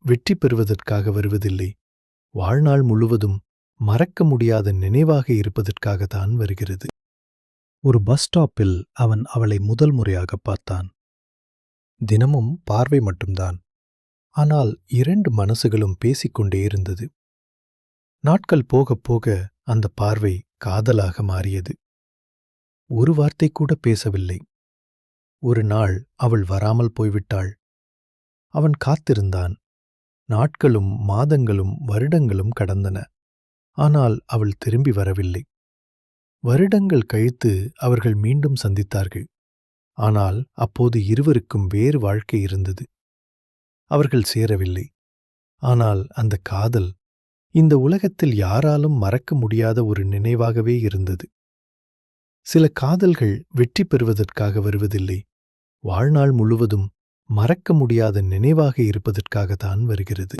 வெற்றி பெறுவதற்காக வருவதில்லை, வாழ்நாள் முழுவதும் மறக்க முடியாத நினைவாக இருப்பதற்காகத்தான் வருகிறது. ஒரு பஸ் ஸ்டாப்பில் அவன் அவளை முதல் முறையாகப் பார்த்தான். தினமும் பார்வை மட்டும்தான். ஆனால் 2 மனசுகளும் பேசிக்கொண்டே இருந்தது. நாட்கள் போகப் போக அந்த பார்வை காதலாக மாறியது. ஒரு வார்த்தை கூட பேசவில்லை. ஒரு நாள் அவள் வராமல் போய்விட்டாள். அவன் காத்திருந்தான். நாட்களும் மாதங்களும் வருடங்களும் கடந்தன. ஆனால் அவள் திரும்பி வரவில்லை. வருடங்கள் கழித்து அவர்கள் மீண்டும் சந்தித்தார்கள். ஆனால் அப்போது இருவருக்கும் வேறு வாழ்க்கை இருந்தது. அவர்கள் சேரவில்லை. ஆனால் அந்த காதல் இந்த உலகத்தில் யாராலும் மறக்க முடியாத ஒரு நினைவாகவே இருந்தது. சில காதல்கள் வெற்றி பெறுவதற்காக வருவதில்லை, வாழ்நாள் முழுவதும் மறக்க முடியாத நினைவாக இருப்பதற்காகத்தான் வருகிறது.